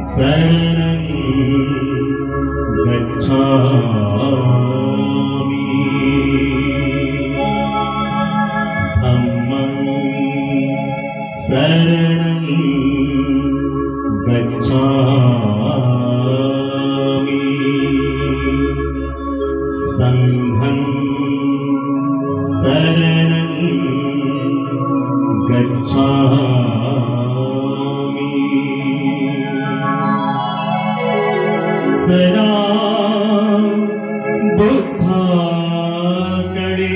शरणं गच्छामि धम्मं शरणं गच्छामि संघं शरणं गच्छामि सदा बुद्धाकडे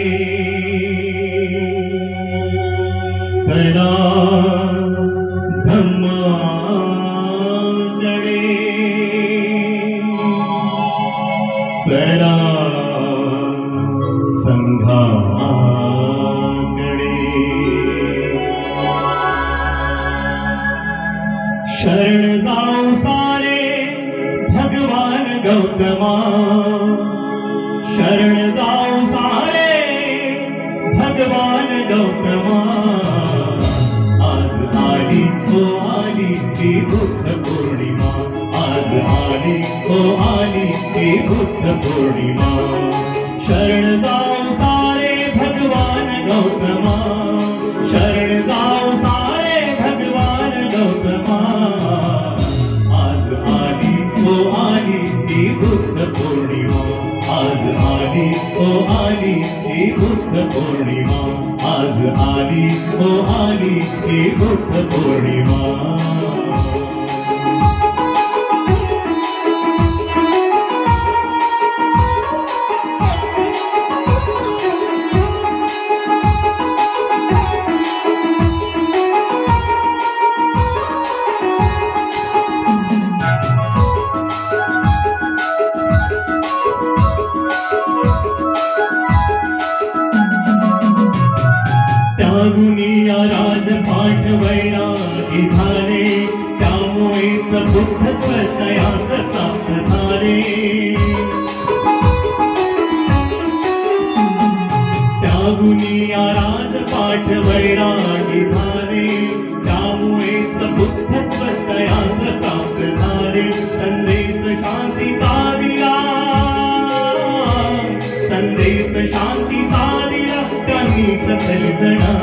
सदा धम्माकडे सदा संघाकडे शरण जाऊ सारे भगवान गौतमा शरण जाऊ सारे भगवान गौतमा आज आली तो आली ती बुद्ध पौर्णिमा आज आली तो आली ती बुद्ध पौर्णिमा शरण जाऊ सारे भगवान गौतमा शरण जाऊ सारे भगवान गौतमा आज आली तो आली ती बुद्ध पौर्णिमा आज आली तो आली ती बुद्ध पौर्णिमा आज आली तो आली ती बुद्ध पौर्णिमा त्यागुनिया राजपाठ वैरागी झाले त्यामुळेच बुद्धत्व तयास प्राप्त झाले त्यागुनिया राजपाठ वैरागी झाले त्यामुळेच बुद्धत्व तयास प्राप्त झाले संदेश शांतीचा दिला संदेश शांतीचा दिला त्यांनी सकल जना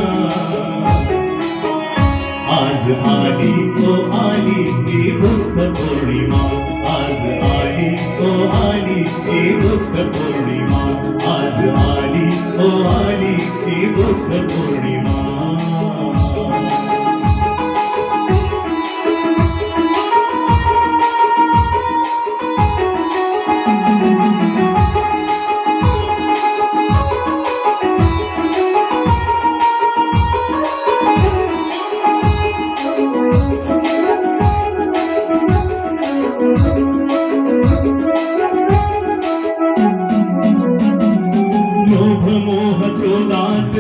आज आली तो आली ती बुद्ध पौर्णिमा आज आली तो आली ती बुद्ध पौर्णिमा आज आली तो आली ती बुद्ध पौर्णिमा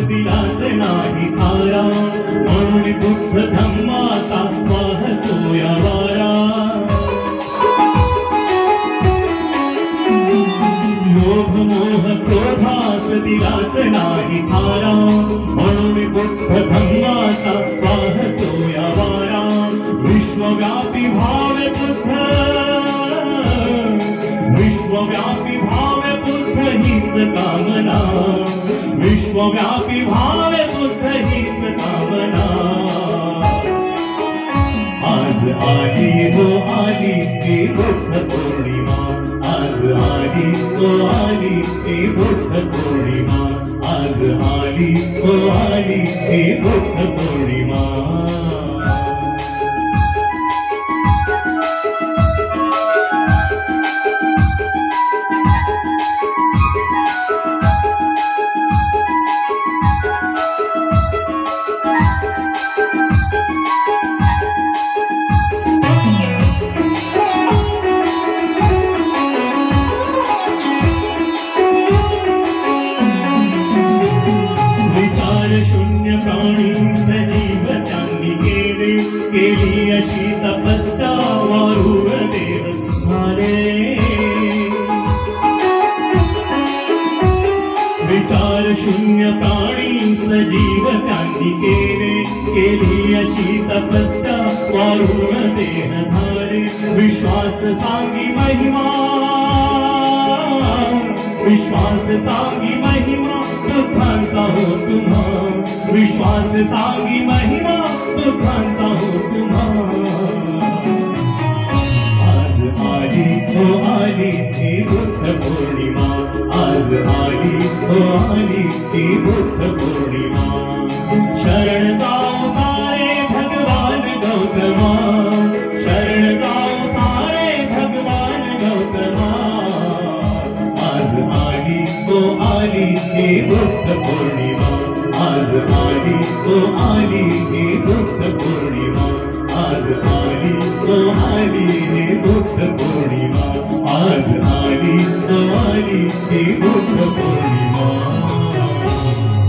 दिलास नाही थारा म्हणून बुद्ध धम्माचा वाहतो या वारा लोभ मोह क्रोधास दिलास नाही थारा म्हणून बुद्ध धम्माचा वाहतो या वारा विश्वव्यापी भाव बुद्ध विश्वव्यापी भाव बुद्ध हीच कामना विश्वव्यापी भाव बुद्ध हीच कामना आज आली हो आली ती बुद्ध पौर्णिमा आज आली हो आली ती बुद्ध पौर्णिमा आज आली हो आली ती बुद्ध पौर्णिमा शून्य प्राणी सजीव केली अशी तपस्या वारुळ देव झाले विचार शून्य प्राणी सजीव त्यांनी केली अशी तपस्या वारुळ देह झाले विश्वास सांगी महिमा विश्वास सांगी महिमा दुःखांचा हो तुम्हा विश्वास सांगी महिमा दुःखांचा हो तुम्हा आज आली हो आली ती बुद्ध पौर्णिमा आज आली हो आली ती बुद्ध पौर्णिमा शरण जाओ सारे भगवान गौतमा शरण जाओ सारे भगवान गौतमा आज आली हो आली ती बुद्ध पौर्णिमा आज आली हो आली ती बुद्ध पौर्णिमा आज आली हो आली ती बुद्ध पौर्णिमा आज